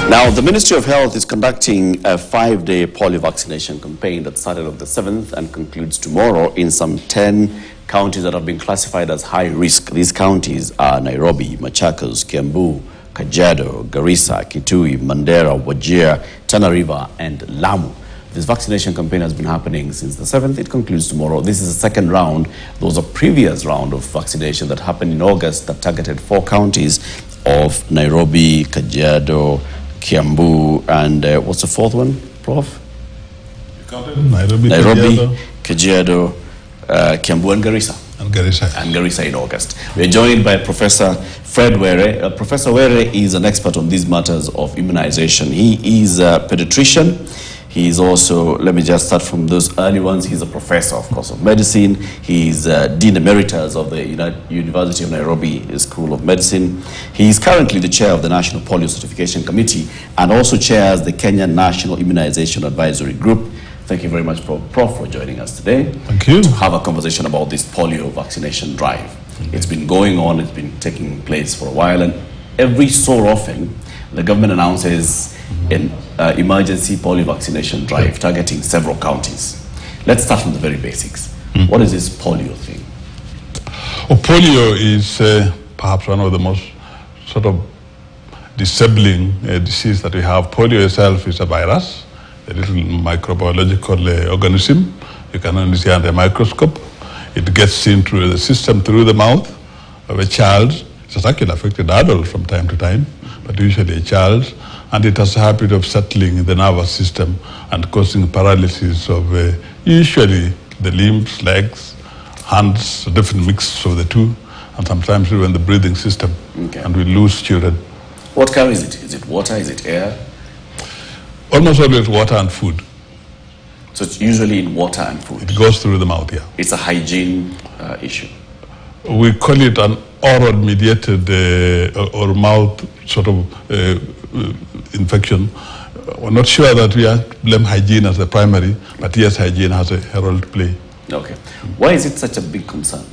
Now, the Ministry of Health is conducting a 5-day polio vaccination campaign that started on the 7th and concludes tomorrow in some 10 counties that have been classified as high risk. These counties are Nairobi, Machakos, Kiambu, Kajiado, Garissa, Kitui, Mandera, Wajir, Tana River, and Lamu. This vaccination campaign has been happening since the 7th. It concludes tomorrow. This is the second round. There was a previous round of vaccination that happened in August that targeted 4 counties of Nairobi, Kajiado, Kiambu, and what's the fourth one, Prof? Nairobi, Kajiado, Kiambu, and Garissa. And Garissa in August. We're joined by Professor Fred Were. Professor Were is an expert on these matters of immunization. He is a pediatrician. He is also, let me just start from those early ones, he's a professor, of course, of medicine. He's Dean Emeritus of the University of Nairobi School of Medicine. He is currently the chair of the National Polio Certification Committee and also chairs the Kenya National Immunization Advisory Group. Thank you very much, Prof, for joining us today. Thank you. To have a conversation about this polio vaccination drive. It's been going on, it's been taking place for a while, and every so often, the government announces an emergency polio vaccination drive targeting several counties. Let's start from the very basics. What is this polio thing? Well, polio is perhaps one of the most sort of disabling disease that we have. Polio itself is a virus, a little microbiological organism. You can only see under a microscope. It gets into the system through the mouth of a child. It has actually affected adults from time to time, but usually a child. And it has a habit of settling in the nervous system and causing paralysis of usually the limbs, legs, hands, a different mix of the two, and sometimes even the breathing system. Okay. And we lose children. What kind is it? Is it water? Is it air? Almost always water and food. So it's usually in water and food? It goes through the mouth, yeah. It's a hygiene issue? We call it an oral mediated or mouth sort of infection. We're not sure that we blame hygiene as the primary, but yes, hygiene has a role to play. Okay. Why is it such a big concern?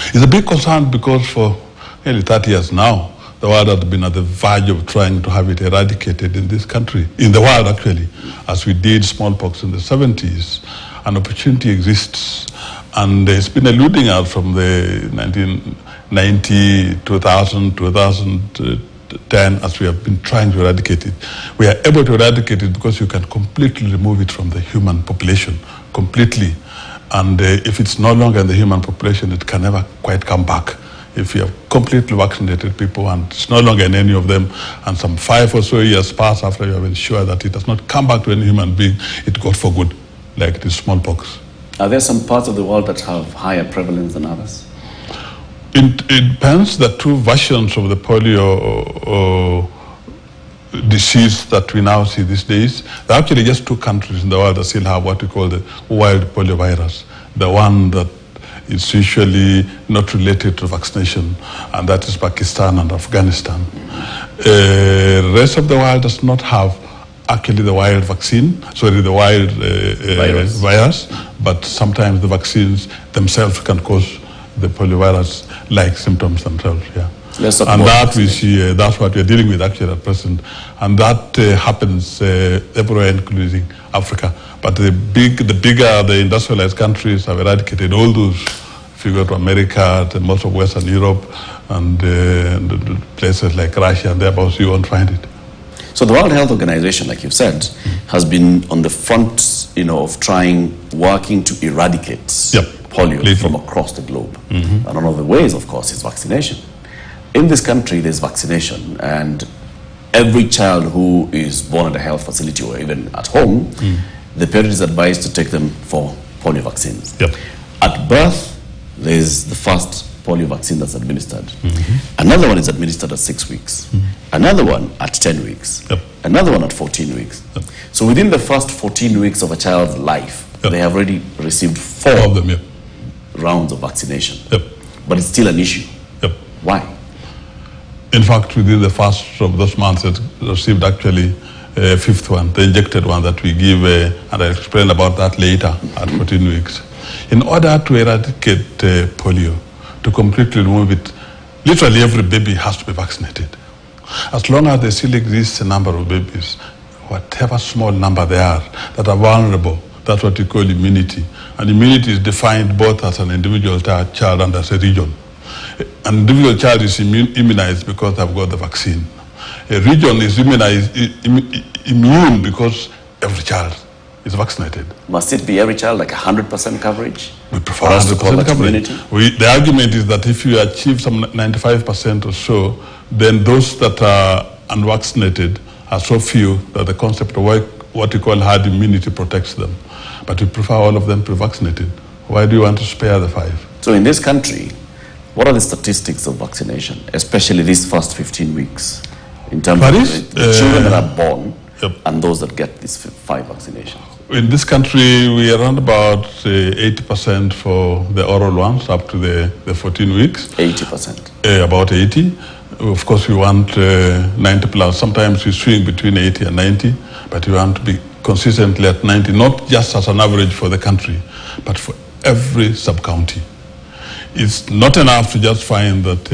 It's a big concern because for nearly 30 years now, the world has been at the verge of trying to have it eradicated in this country, in the world actually, as we did smallpox in the 70s. An opportunity exists, and it's been eluding us from the 1990, 2000, 2010, as we have been trying to eradicate it. We are able to eradicate it because you can completely remove it from the human population, completely. And if it's no longer in the human population, it can never quite come back. If you have completely vaccinated people and it's no longer in any of them, and some 5 or so years pass after you have ensured that it does not come back to any human being, it got for good, like the smallpox. Are there some parts of the world that have higher prevalence than others? It depends. The 2 versions of the polio disease that we now see these days. There are actually just 2 countries in the world that still have what we call the wild polio virus. The one that is usually not related to vaccination, and that is Pakistan and Afghanistan. The rest of the world does not have actually the wild vaccine, sorry, the wild virus, but sometimes the vaccines themselves can cause the poliovirus-like symptoms themselves, yeah. And that we see, that's what we're dealing with actually at present. And that happens everywhere, including Africa. But the bigger the industrialized countries have eradicated all those. If you go to America, to most of Western Europe, and places like Russia and thereabouts, you won't find it. So the World Health Organization, like you've said, has been on the front, working to eradicate polio from across the globe. And one of the ways, of course, is vaccination. In this country, there's vaccination, and every child who is born at a health facility or even at home, the parent is advised to take them for polio vaccines. At birth, there's the first polio vaccine that's administered. Another one is administered at 6 weeks. Another one at 10 weeks. Another one at 14 weeks. So within the first 14 weeks of a child's life, they have already received 4 of them, rounds of vaccination. But it's still an issue. Why? In fact, within the first of those months, it received actually a 5th one, the injected one that we give, and I'll explain about that later at 14 weeks. In order to eradicate polio, to completely remove it, literally every baby has to be vaccinated. As long as there still exists a number of babies, whatever small number they are, that are vulnerable, that's what you call immunity. And immunity is defined both as an individual child and as a region. An individual child is immunized because they've got the vaccine. A region is immune because every child is vaccinated. Must it be every child, like 100% coverage? We prefer 100% coverage. The argument is that if you achieve some 95% or so, then those that are unvaccinated are so few that the concept of what you call herd immunity protects them. But we prefer all of them to be vaccinated. Why do you want to spare the 5? So in this country, what are the statistics of vaccination, especially these first 15 weeks, in terms of the children that are born and those that get these 5 vaccinations? In this country, we are around about 80% for the oral ones up to the 14 weeks. 80%? About 80. Of course, we want 90 plus. Sometimes we swing between 80 and 90, but we want to be consistently at 90, not just as an average for the country, but for every sub-county. It's not enough to just find that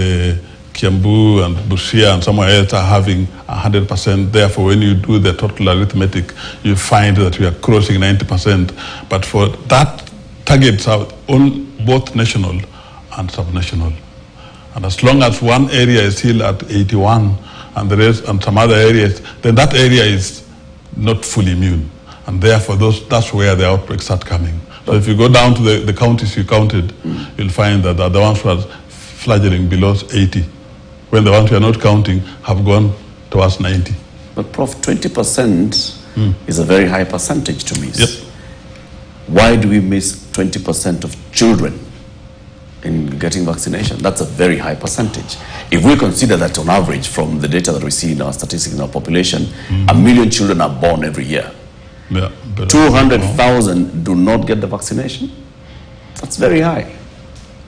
Kiambu and Busia and somewhere else are having 100%. Therefore, when you do the total arithmetic, you find that we are crossing 90%. But for that, targets are both national and sub-national. And as long as one area is still at 81 and the rest and some other areas, then that area is not fully immune. And therefore, that's where the outbreaks start coming. So if you go down to the counties you counted, you'll find that the ones who are flagellating below 80, when the ones we are not counting have gone towards 90. But Prof, 20% is a very high percentage to miss. Yep. Why do we miss 20% of children in getting vaccination? That's a very high percentage. If we consider that on average from the data that we see in our statistics in our population, 1 million children are born every year. Yeah, 200,000 do not get the vaccination. That's very high.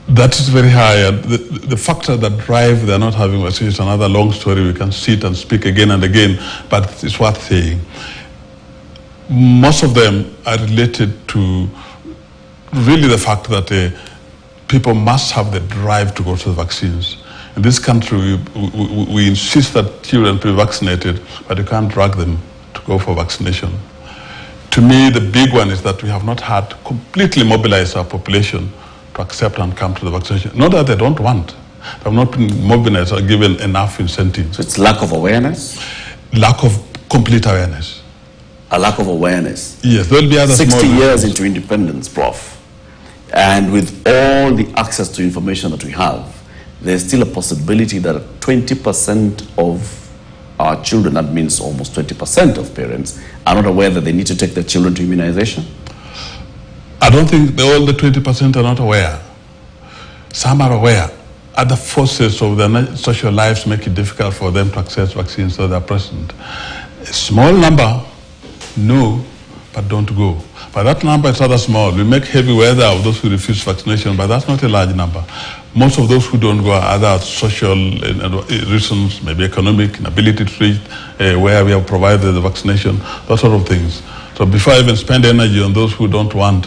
That is very high. And the factor that drive they're not having vaccination is another long story. We can sit and speak again and again, but it's worth saying. Most of them are related to really the fact that people must have the drive to go to the vaccines. In this country, we insist that children be vaccinated, but you can't drag them to go for vaccination. To me, the big one is that we have not had completely mobilized our population to accept and come to the vaccination. Not that they don't want. They have not been mobilized or given enough incentives. So it's lack of awareness? Lack of complete awareness. A lack of awareness? Yes, there will be other 60 years into independence, Prof. And with all the access to information that we have, there's still a possibility that 20% of our children, that means almost 20% of parents, are not aware that they need to take their children to immunization? I don't think all the 20% are not aware. Some are aware. Other forces of their social lives make it difficult for them to access vaccines, so they're present. A small number know, but don't go. But that number is rather small. We make heavy weather of those who refuse vaccination, but that's not a large number. Most of those who don't go are other social reasons, maybe economic, inability to reach where we have provided the vaccination, those sort of things. So before I even spend energy on those who don't want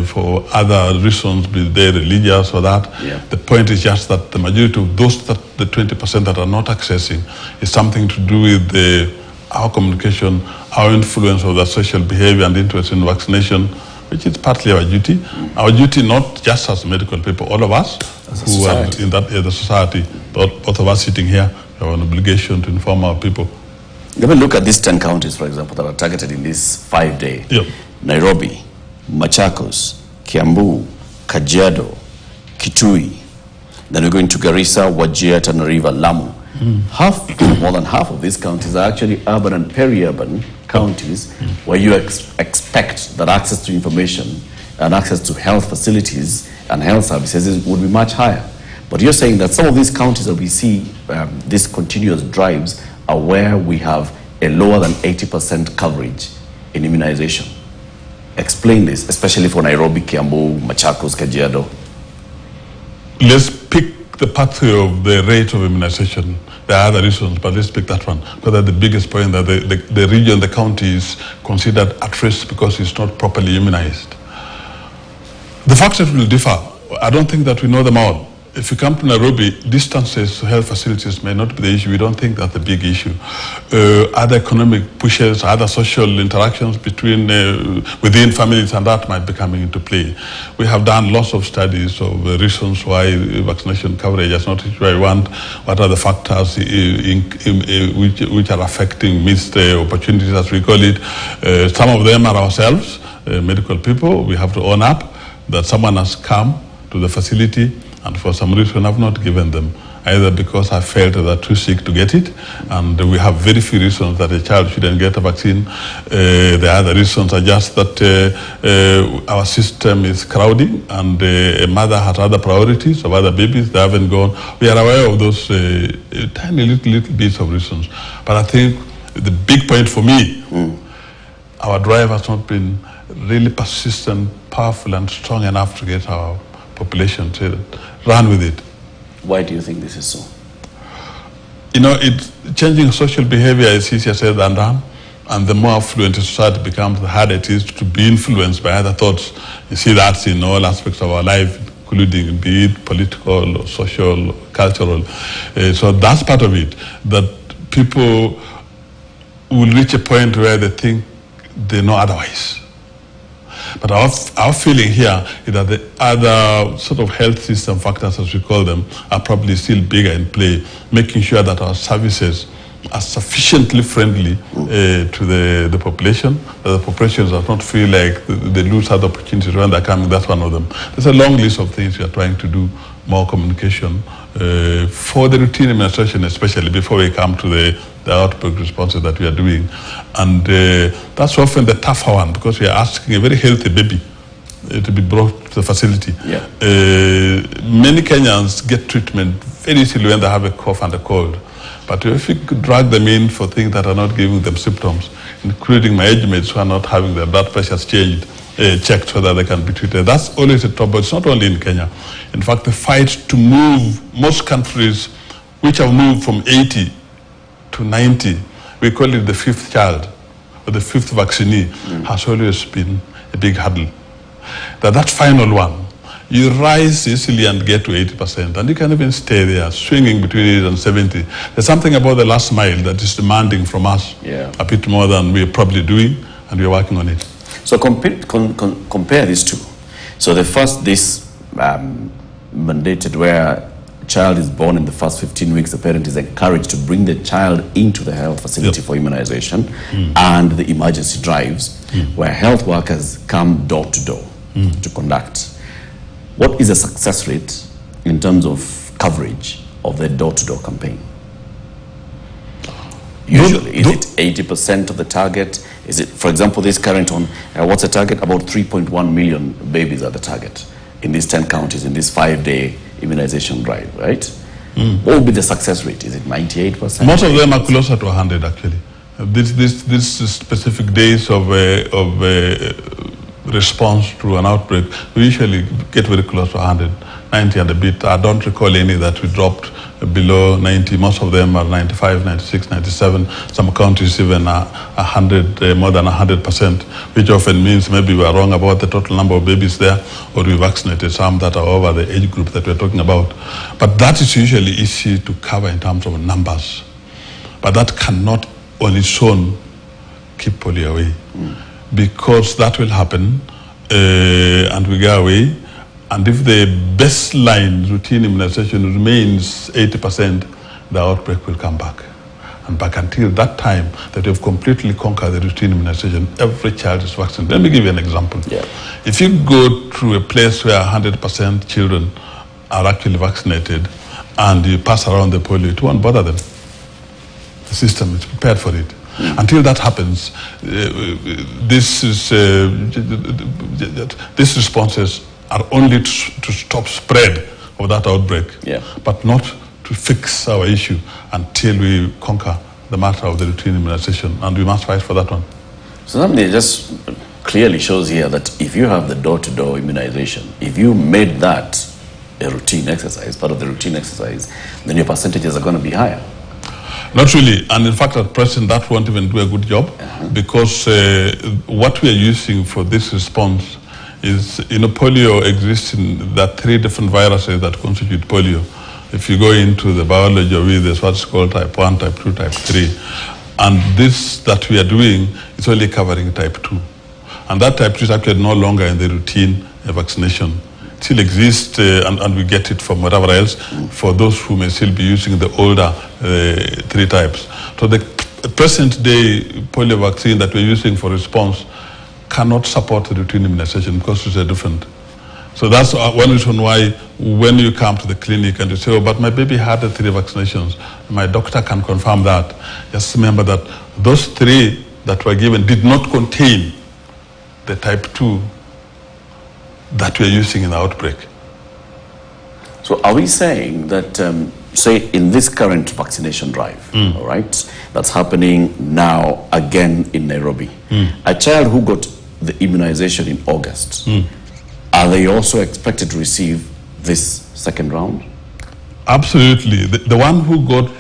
for other reasons, be they religious or that, the point is just that the majority of those, the 20% that are not accessing, is something to do with our communication, our influence of the social behavior and interest in vaccination, which is partly our duty. Our duty not just as medical people, all of us who are in the society, both of us sitting here, we have an obligation to inform our people. Let me look at these 10 counties, for example, that are targeted in this 5-day. Nairobi, Machakos, Kiambu, Kajiado, Kitui. Then we're going to Garissa, Wajir, Tana River, Lamu. More than half of these counties are actually urban and peri-urban counties where you expect that access to information and access to health facilities and health services would be much higher. But you're saying that some of these counties that we see these continuous drives are where we have a lower than 80% coverage in immunization. Explain this, especially for Nairobi, Kiambu, Machakos, Kajiado. Let's pick the pathway of the rate of immunization. There are other reasons, but let's pick that one. Because that's the biggest point, that the region, the county is considered at risk because it's not properly immunized. The factors will differ. I don't think that we know them all. if you come to Nairobi, distances to health facilities may not be the issue. We don't think that's a big issue. Other economic pushes, other social interactions between within families, and that might be coming into play. We have done lots of studies of reasons why vaccination coverage is not reached where we want. What are the factors which are affecting missed opportunities, as we call it? Some of them are ourselves, medical people. We have to own up that someone has come to the facility and for some reason I've not given them, either because I felt they're too sick to get it, and we have very few reasons that a child shouldn't get a vaccine. The other reasons are just that our system is crowding, and a mother has other priorities of other babies. They haven't gone. We are aware of those tiny little bits of reasons. But I think the big point for me, our drive has not been really persistent, powerful, and strong enough to get our population to run with it. Why do you think this is so? You know, changing social behavior is easier said than done, and the more affluent a society becomes, the harder it is to be influenced by other thoughts. You see that in all aspects of our life, including be it political, or social, or cultural. So that's part of it, that people will reach a point where they think they know otherwise. But our feeling here is that the other sort of health system factors, as we call them, are probably still bigger in play, making sure that our services are sufficiently friendly to the population, that the population does not feel like they lose other opportunities when they're coming. That's one of them. There's a long list of things we are trying to do, more communication for the routine administration, especially before we come to the outbreak responses that we are doing. And that's often the tougher one, because we are asking a very healthy baby to be brought to the facility. Yeah. Many Kenyans get treatment very easily when they have a cough and a cold. But if you could drag them in for things that are not giving them symptoms, including my age mates who are not having their blood pressures checked so that they can be treated, that's always a trouble. It's not only in Kenya. In fact, the fight to move most countries which have moved from 80 to 90, we call it the fifth child, or the fifth vaccinee, has always been a big hurdle. That final one, you rise easily and get to 80%, and you can even stay there, swinging between 80 and 70. There's something about the last mile that is demanding from us a bit more than we're probably doing, and we're working on it. So compare these two. So the first, this mandated where a child is born in the first 15 weeks, the parent is encouraged to bring the child into the health facility for immunization, and the emergency drives where health workers come door to door to conduct. What is the success rate in terms of coverage of the door-to-door campaign? Usually, is it 80% of the target? Is it, for example, this current one, what's the target? About 3.1 million babies are the target in these 10 counties in this 5-day immunization drive, right? What would be the success rate? Is it 98%? Most of them are closer to 100, actually. This specific days of response to an outbreak, we usually get very close to 100, 90 and a bit. I don't recall any that we dropped below 90. Most of them are 95, 96, 97. Some counties even are 100, more than 100%, which often means maybe we are wrong about the total number of babies there, or we vaccinated some that are over the age group that we're talking about. But that is usually easy to cover in terms of numbers. But that cannot on its own keep polio away. Because that will happen and we go away, and if the baseline routine immunization remains 80%, the outbreak will come back. And back until that time that we have completely conquered the routine immunization, every child is vaccinated. Let me give you an example. If you go to a place where 100% children are actually vaccinated and you pass around the polio, it won't bother them. The system is prepared for it. Until that happens, these responses are only to stop spread of that outbreak, but not to fix our issue until we conquer the matter of the routine immunization, and we must fight for that one. So something just clearly shows here that if you have the door-to-door immunization, if you made that a routine exercise, part of the routine exercise, then your percentages are going to be higher. Not really, and in fact at present that won't even do a good job, because what we are using for this response is, polio exists in that 3 different viruses that constitute polio. If you go into the biology of it, there's what's called type 1, type 2, type 3. And this that we are doing is only covering type 2. And that type 2 is actually no longer in the routine vaccination. It still exists, and we get it from whatever else, for those who may still be using the older 3 types. So the present day polio vaccine that we're using for response cannot support the routine immunization because it's different. So that's one reason why when you come to the clinic and you say, oh, but my baby had the 3 vaccinations, my doctor can confirm that. Just remember that those 3 that were given did not contain the type 2 that we're using in the outbreak. So are we saying that, say, in this current vaccination drive, all right, that's happening now again in Nairobi, a child who got the immunization in August, are they also expected to receive this second round? Absolutely. The one who got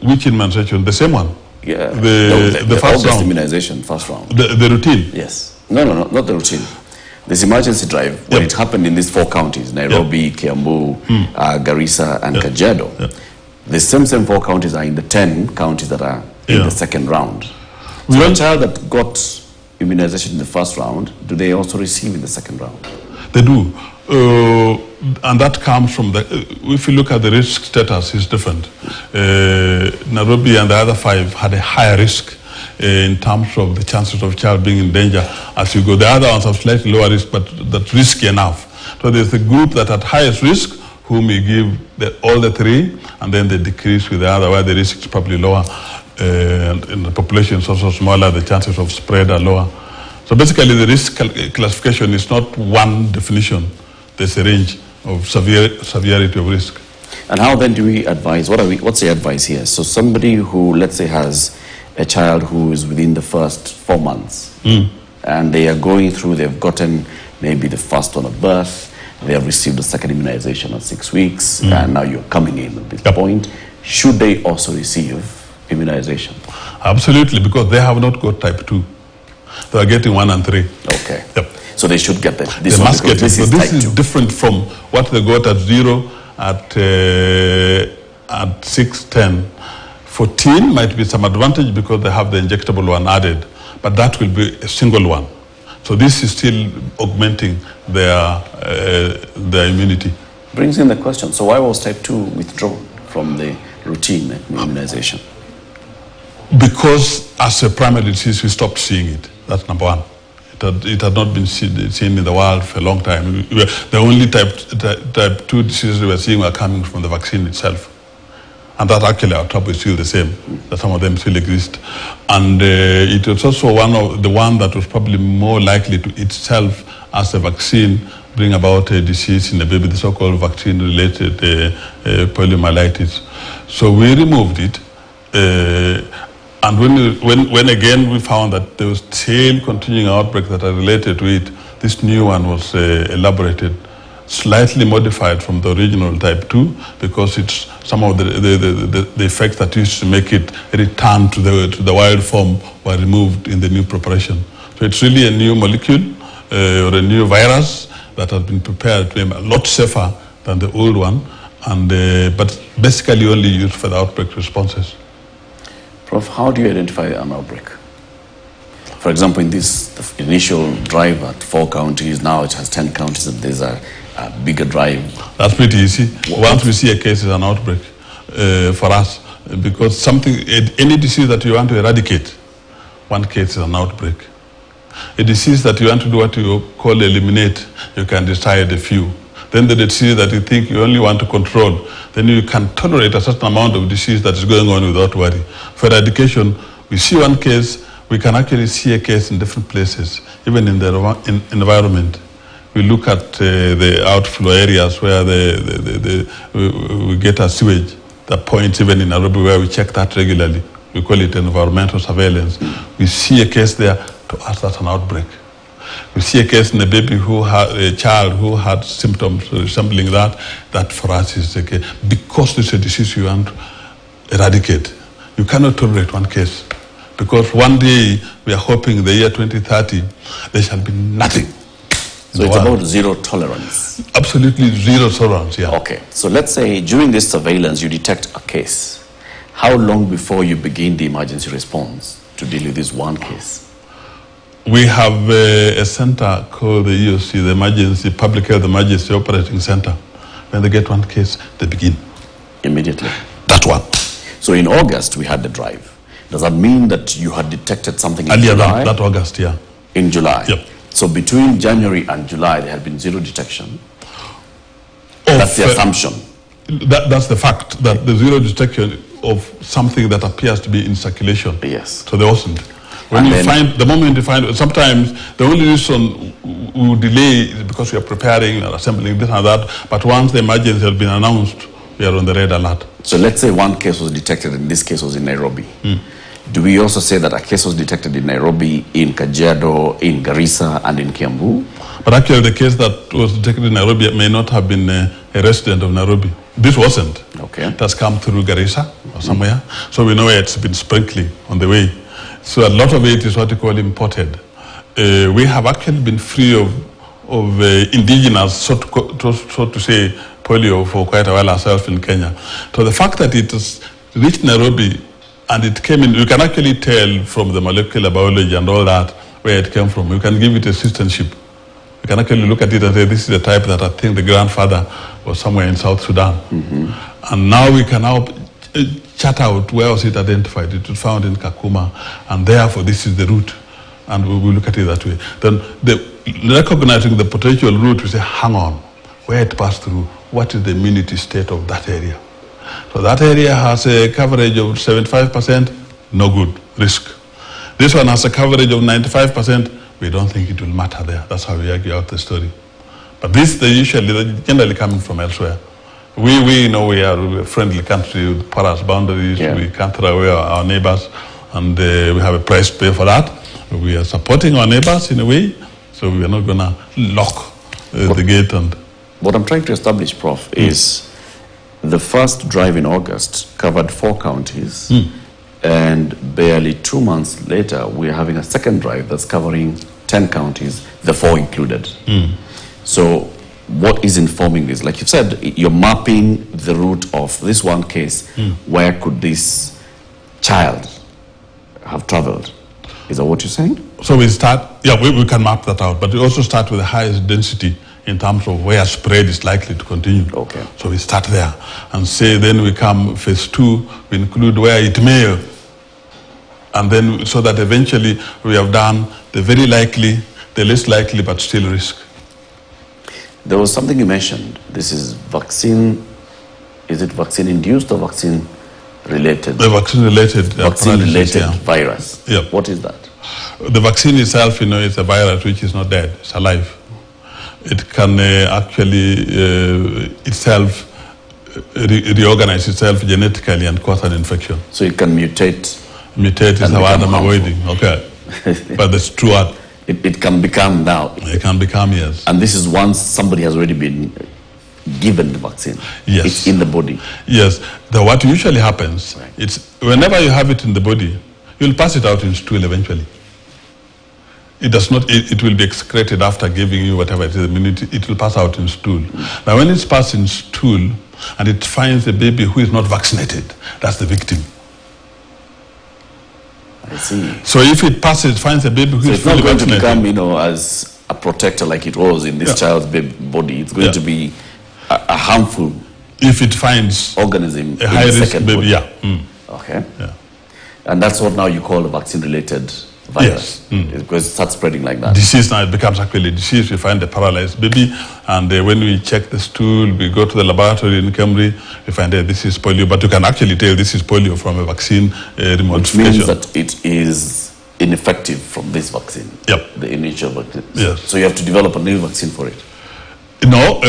which immunization? The same one? Yeah. The first round. Immunization, first round. The routine? Yes. No, not the routine. This emergency drive, when it happened in these 4 counties, Nairobi, Kiambu, Garissa, and Kajiado, the same 4 counties are in the 10 counties that are in the second round. So a child that got immunization in the first round, do they also receive in the second round? They do. And that comes from if you look at the risk status, it's different. Nairobi and the other 5 had a higher risk in terms of the chances of child being in danger as you go. The other ones have slightly lower risk, but that's risky enough. So there's the group that at highest risk, whom we give all the 3, and then they decrease with the other, where the risk is probably lower. And in the population is also smaller, the chances of spread are lower. So basically the risk classification is not one definition. There's a range of severity of risk. And how then do we advise? What's the advice here? So somebody who, let's say, has a child who is within the first 4 months, and they are going through, they've gotten maybe the first one of birth, they have received the second immunization at 6 weeks, and now you're coming in at this point, should they also receive immunization? Absolutely, because they have not got type 2. They are getting 1 and 3. Okay. So they should get this. They must get it. This is different from what they got at 0, at 6, 10. 14 might be some advantage because they have the injectable one added, but that will be a single one. So this is still augmenting their immunity. Brings in the question, so why was type 2 withdrawn from the routine immunization? Because as a primary disease, we stopped seeing it. That's number 1. It had not been seen in the world for a long time. The only type 2 diseases we were seeing were coming from the vaccine itself. And that actually our trouble is still the same, that some of them still exist. And it was also one that was probably more likely to itself, as a vaccine, bring about a disease in the baby, the so-called vaccine-related poliomyelitis. So we removed it. And when again we found that there was still continuing outbreaks that are related to it, this new one was elaborated, slightly modified from the original type 2, because it's some of the effects that used to make it return to the wild form were removed in the new preparation. So it's really a new molecule or a new virus that has been prepared to be a lot safer than the old one, and but basically only used for the outbreak responses. Prof, how do you identify an outbreak? For example, in this initial drive at 4 counties, now it has 10 counties, and there's a bigger drive. That's pretty easy. Once we see a case, it's an outbreak for us, because any disease that you want to eradicate, one case is an outbreak. A disease that you want to do what you call eliminate, you can decide a few. Then the disease that you think you only want to control, then you can tolerate a certain amount of disease that is going on without worry. For eradication, we see one case, we can actually see a case in different places, even in the environment. We look at the outflow areas where we get a sewage, the points even in Nairobi where we check that regularly. We call it environmental surveillance. We see a case there, to us that's an outbreak. We see a case in a baby a child who had symptoms resembling that for us is okay. Because this is a disease you want to eradicate, you cannot tolerate one case. Because one day we are hoping in the year 2030 there shall be nothing. So it's about zero tolerance. Absolutely zero tolerance, yeah. Okay. So let's say during this surveillance, you detect a case. How long before you begin the emergency response to deal with this one case? We have a center called the EOC, the Emergency Public Health Emergency Operating Center. When they get one case, they begin. Immediately? That one. So in August, we had the drive. Does that mean that you had detected something in earlier July? That August, yeah. In July? Yep. So between January and July, there had been zero detection? That's the assumption? That's the fact, that the zero detection of something that appears to be in circulation. Yes. So there wasn't. When you find, the moment you find, sometimes the only reason we delay is because we are preparing and assembling this and that, but once the emergency has been announced, we are on the red alert. So let's say one case was detected, and this case was in Nairobi. Do we also say that a case was detected in Nairobi, in Kajiado, in Garissa, and in Kiambu? But actually the case that was detected in Nairobi may not have been a resident of Nairobi. This wasn't. Okay. It has come through Garissa or somewhere. So we know where it's been sprinkling on the way. So a lot of it is what you call imported. We have actually been free of indigenous, so to say, polio for quite a while ourselves in Kenya. So the fact that it has reached Nairobi and it came in, you can actually tell from the molecular biology and all that where it came from. You can give it a citizenship. You can actually look at it and say, this is the type that I think the grandfather was somewhere in South Sudan. And now we can now chart out where was it identified. It was found in Kakuma, and therefore this is the route. And we will look at it that way. Then recognizing the potential route, we say, hang on, where it passed through, what is the immunity state of that area? So that area has a coverage of 75%, no good, risk. This one has a coverage of 95%, we don't think it will matter there. That's how we argue out the story. But this, they're generally coming from elsewhere. We know we are a friendly country with porous boundaries. Yeah. We can't throw away our neighbors, and we have a price to pay for that. We are supporting our neighbors in a way, so we are not going to lock the gate. And what I'm trying to establish, Prof, is the first drive in August covered 4 counties, and barely 2 months later, we're having a second drive that's covering 10 counties, the 4 included. So what is informing this? Like you said, you're mapping the route of this one case. Where could this child have traveled? Is that what you're saying? So we start, yeah, we can map that out, but we also start with the highest density in terms of where spread is likely to continue. Okay. So we start there and say, then we come phase 2, we include where it may, and then so that eventually we have done the very likely, the least likely, but still risk. There was something you mentioned. This is vaccine. Is it vaccine induced or vaccine related? The vaccine related. Vaccine related yeah. virus. Yeah. What is that? The vaccine itself, you know, is a virus which is not dead. It's alive. It can actually itself reorganize itself genetically and cause an infection. So it can mutate. Mutate is the word I'm avoiding. Okay. But that's true. It can become now. It can become, yes. And this is once somebody has already been given the vaccine. Yes. It's in the body. Yes. What usually happens, right, it's whenever you have it in the body, you'll pass it out in stool eventually. It does not, it will be excreted after giving you whatever it is, it will pass out in stool. Now when it's passed in stool and it finds a baby who is not vaccinated, that's the victim. I see. So if it passes, finds a baby who is fully vaccinated, it's not going to become, you know, as a protector like it was in this child's body. It's going to be a harmful, if it finds organism, a high risk baby. Okay. Yeah. And that's what now you call a vaccine-related virus. Yes. Because it starts spreading like that. Disease now, it becomes actually a disease. We find a paralyzed baby, and when we check the stool, we go to the laboratory in Cambridge, we find that this is polio, but you can actually tell this is polio from a vaccine remodification. Which means that it is ineffective from this vaccine. Yep. The initial vaccine. Yes. So you have to develop a new vaccine for it. No,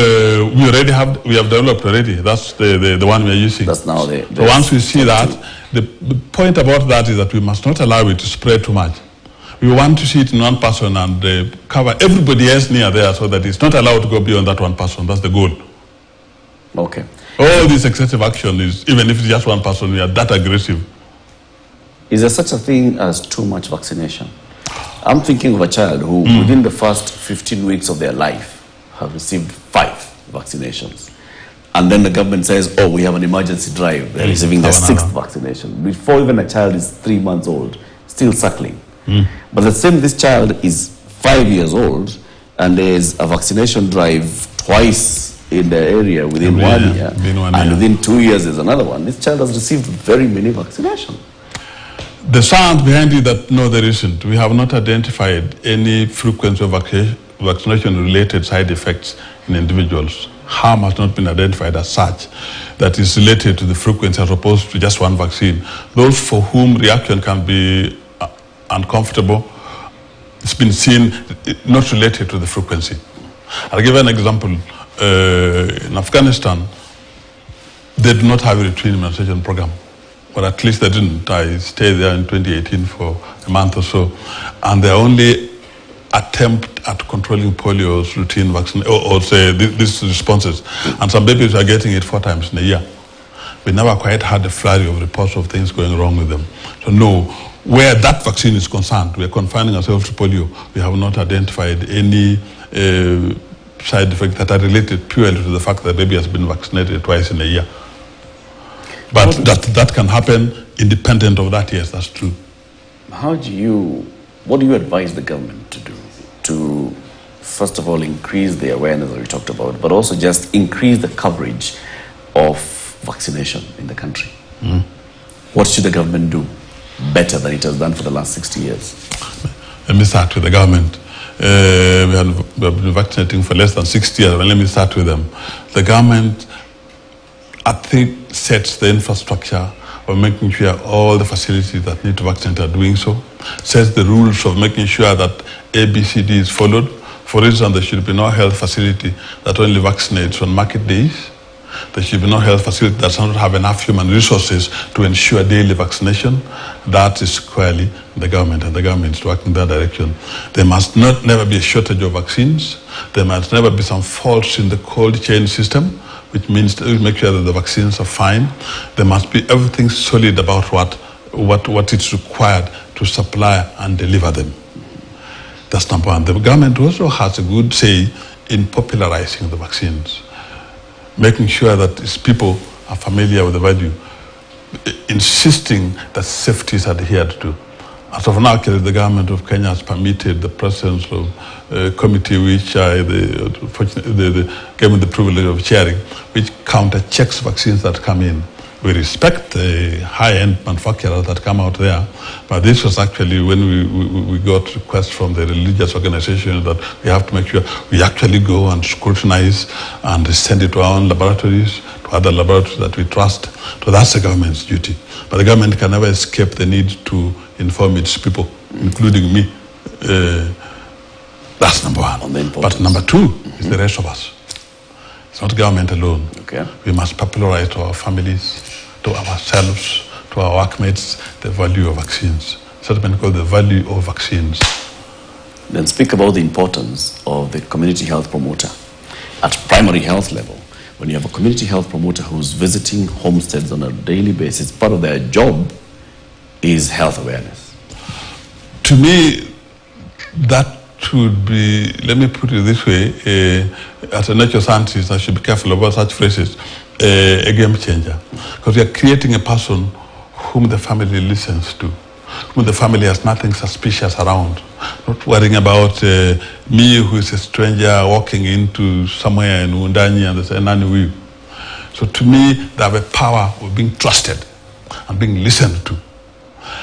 we have developed already. That's the one we are using. That's now the so once we see that, the point about that is that we must not allow it to spread too much. We want to see it in one person and cover everybody else near there so that it's not allowed to go beyond that one person. That's the goal. Okay. All this excessive action is, even if it's just one person, we are that aggressive. Is there such a thing as too much vaccination? I'm thinking of a child who, within the first 15 weeks of their life, have received 5 vaccinations. And then the government says, oh, we have an emergency drive. They're receiving their 6th vaccination. Before even a child is 3 months old, still suckling. But the same, this child is 5 years old, and there's a vaccination drive twice in the area within 1 year. And within 2 years, there's another one. This child has received very many vaccinations. The science behind it that no, there isn't. We have not identified any frequency of vaccination-related side effects in individuals. Harm has not been identified as such that is related to the frequency as opposed to just one vaccine. Those for whom reaction can be uncomfortable, it's been seen not related to the frequency. I'll give an example. In Afghanistan, they do not have a routine immunization program. But at least they didn't. I stayed there in 2018 for a month or so. And their only attempt at controlling polio's routine vaccine, or say these responses. And some babies are getting it 4 times in a year. We never quite had a flurry of reports of things going wrong with them. So no, where that vaccine is concerned, we are confining ourselves to polio. We have not identified any side effects that are related purely to the fact that the baby has been vaccinated twice in a year. But that can happen independent of that, yes, that's true. What do you advise the government to do to, first of all, increase the awareness that we talked about, but also just increase the coverage of vaccination in the country? What should the government do better than it has done for the last 60 years? Let me start with the government. We have been vaccinating for less than 60 years, but let me start with them. The government, I think, sets the infrastructure of making sure all the facilities that need to vaccinate are doing so, sets the rules of making sure that ABCD is followed. For instance, there should be no health facility that only vaccinates on market days. There should be no health facility that does not have enough human resources to ensure daily vaccination. That is squarely the government, and the government is working in that direction. There must never be a shortage of vaccines. There must never be some faults in the cold chain system, which means to make sure that the vaccines are fine. There must be everything solid about what is required to supply and deliver them. That's number one. The government also has a good say in popularizing the vaccines, making sure that its people are familiar with the value, insisting that safety is adhered to. As of now, actually, the government of Kenya has permitted the presence of a committee which I gave me the privilege of chairing, which counter-checks vaccines that come in. We respect the high-end manufacturers that come out there, but this was actually when we got requests from the religious organizations that we have to make sure we actually go and scrutinize and send it to our own laboratories, to other laboratories that we trust. So that's the government's duty. But the government can never escape the need to inform its people, including me. That's number one. But number two is the rest of us. It's not government alone. Okay. We must popularize to our families, to ourselves, to our workmates, the value of vaccines. It's something called the value of vaccines. Then speak about the importance of the community health promoter at primary health level. When you have a community health promoter who's visiting homesteads on a daily basis, part of their job is health awareness. To me, that should be, let me put it this way, as a natural scientist, I should be careful about such phrases, a game changer. Because we are creating a person whom the family listens to, whom the family has nothing suspicious around, not worrying about me who is a stranger walking into somewhere in Undani and they say, Nani will. So to me, they have a power of being trusted and being listened to.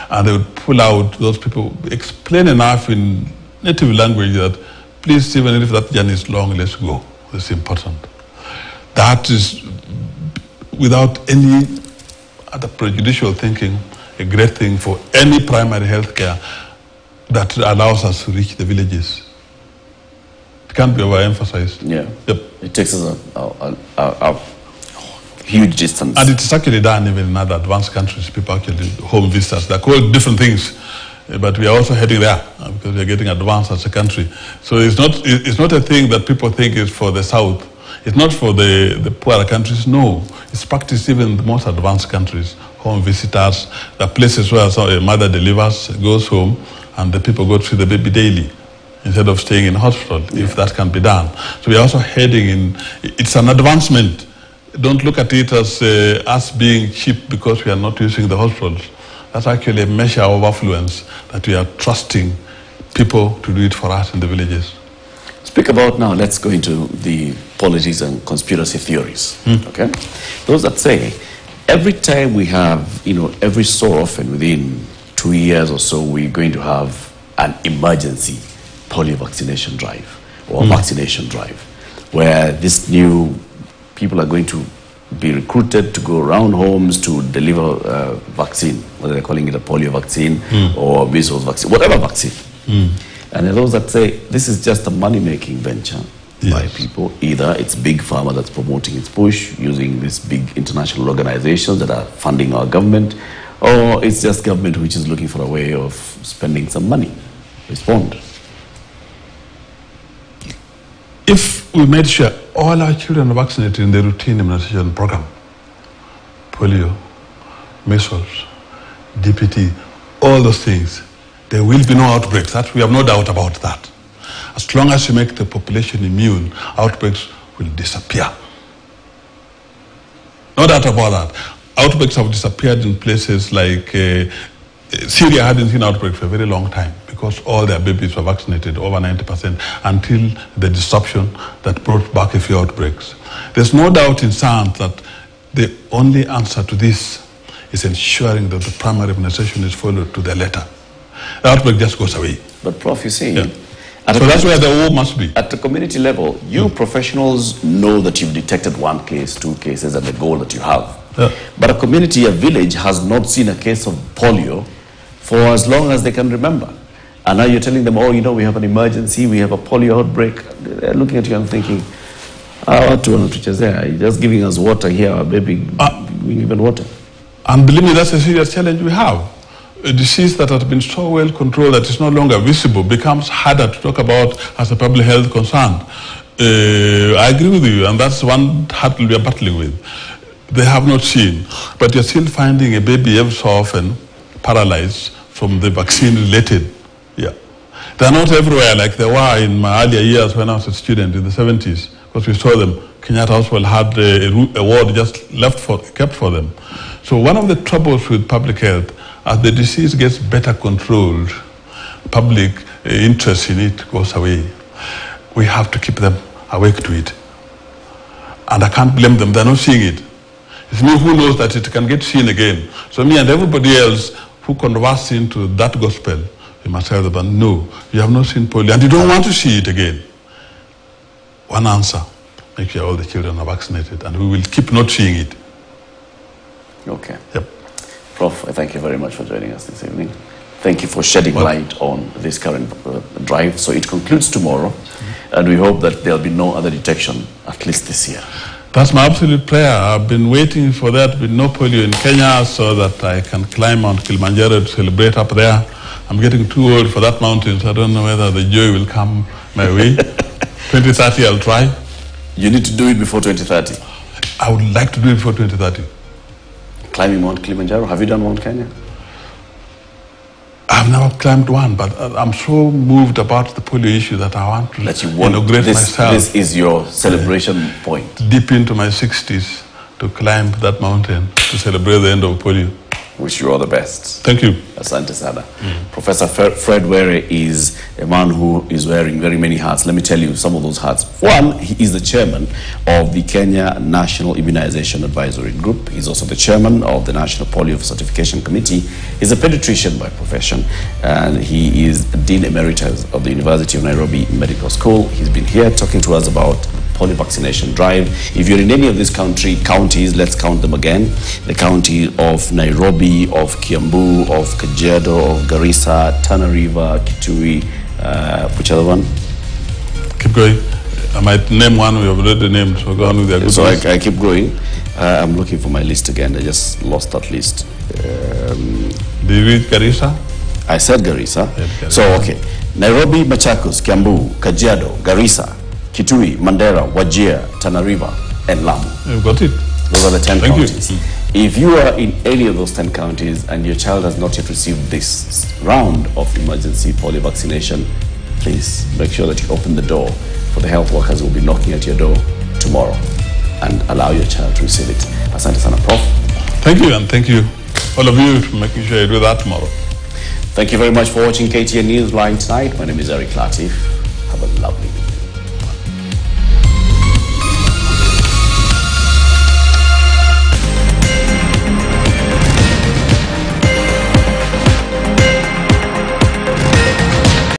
And they would pull out those people, explain enough in native language that, please, even if that journey is long, let's go. It's important. That is, without any other prejudicial thinking, a great thing for any primary health care that allows us to reach the villages. It can't be overemphasized. Yeah. Yep. It takes us a huge distance. And it's actually done even in other advanced countries. People actually home visitors. They're called different things. But we are also heading there because we are getting advanced as a country. So it's not a thing that people think is for the South. It's not for the poorer countries. No, it's practiced even in the most advanced countries. Home visitors, the places where a mother delivers, goes home, and the people go to see the baby daily instead of staying in hospital, if that can be done. So we are also heading in, it's an advancement. Don't look at it as us being cheap because we are not using the hospitals. That's actually a measure of affluence that we are trusting people to do it for us in the villages. Speak about now, let's go into the politics and conspiracy theories, okay? Those that say, every time we have, every so often within 2 years or so, we're going to have an emergency polio vaccination drive or vaccination drive, where this new people are going to be recruited to go around homes to deliver vaccine, whether they're calling it a polio vaccine or measles vaccine, whatever vaccine. And there are those that say this is just a money-making venture by people. Either it's big pharma that's promoting its push using these big international organizations that are funding our government, or it's just government which is looking for a way of spending some money. Respond. If we made sure all our children are vaccinated in the routine immunization program, polio, measles, DPT, all those things, there will be no outbreaks. That we have no doubt about that. As long as you make the population immune, outbreaks will disappear. No doubt about that. Outbreaks have disappeared in places like Syria hadn't seen outbreaks for a very long time because all their babies were vaccinated, over 90%, until the disruption that brought back a few outbreaks. There's no doubt in science that the only answer to this is ensuring that the primary immunization is followed to the letter. The outbreak just goes away. But Prof, you see, so that's where the war must be. At the community level, you professionals know that you've detected 1 case, 2 cases, and the goal that you have. But a community, a village, has not seen a case of polio for as long as they can remember. And now you're telling them, oh, we have an emergency, we have a polio outbreak. They're looking at you and thinking, you're just giving us water here, our baby, we give it water. And believe me, that's a serious challenge we have. A disease that has been so well controlled that it's no longer visible becomes harder to talk about as a public health concern. I agree with you, and that's one hurdle we are battling with. They have not seen, but you're still finding a baby every so often paralyzed from the vaccine-related. They're not everywhere like they were in my earlier years when I was a student in the 70s, because we saw them. Kenyatta Hospital had a ward just kept for them. So one of the troubles with public health, as the disease gets better controlled, public interest in it goes away. We have to keep them awake to it. And I can't blame them, they're not seeing it. It's me who knows that it can get seen again. So me and everybody else who converse into that gospel, we must tell them, no, you have not seen polio and you don't want to see it again. One answer, make sure all the children are vaccinated, and we will keep not seeing it. Okay. Yep. Prof, I thank you very much for joining us this evening. Thank you for shedding light on this current drive. So it concludes tomorrow, and we hope that there'll be no other detection, at least this year. That's my absolute prayer. I've been waiting for that with no polio in Kenya so that I can climb Mount Kilimanjaro to celebrate up there. I'm getting too old for that mountain, so I don't know whether the joy will come my way. 2030, I'll try. You need to do it before 2030. I would like to do it before 2030. Climbing Mount Kilimanjaro, have you done Mount Kenya? I've never climbed one, but I'm so moved about the polio issue that I want to inaugurate myself. This is your celebration point. Deep into my 60s to climb that mountain to celebrate the end of polio. Wish you all the best. Thank you. Asante sana. Professor Fred Were is a man who is wearing very many hats. Let me tell you some of those hats. One, he is the chairman of the Kenya National Immunization Advisory Group. He's also the chairman of the National Polio Certification Committee. He's a pediatrician by profession, and he is Dean Emeritus of the University of Nairobi Medical School. He's been here talking to us about polio vaccination drive. If you're in any of these counties, let's count them again. The county of Nairobi, of Kiambu, of Kajiado, of Garissa, Tana River, Kitui, which other one? Keep going. I might name one, we have already named, so go on with the good So I keep going. I'm looking for my list again. I just lost that list. Did you read Garissa? I said Garissa. Yeah, Garissa. So, okay. Nairobi, Machakos, Kiambu, Kajiado, Garissa, Kitui, Mandera, Wajir, Tana River, and Lamu. You've got it. Those are the 10 counties. If you are in any of those 10 counties and your child has not yet received this round of emergency polio vaccination, please make sure that you open the door for the health workers who will be knocking at your door tomorrow and allow your child to receive it. Asante sana, Prof. Thank you, and thank you, all of you, for making sure you do that tomorrow. Thank you very much for watching KTN News Line tonight. My name is Eric Latif. Have a lovely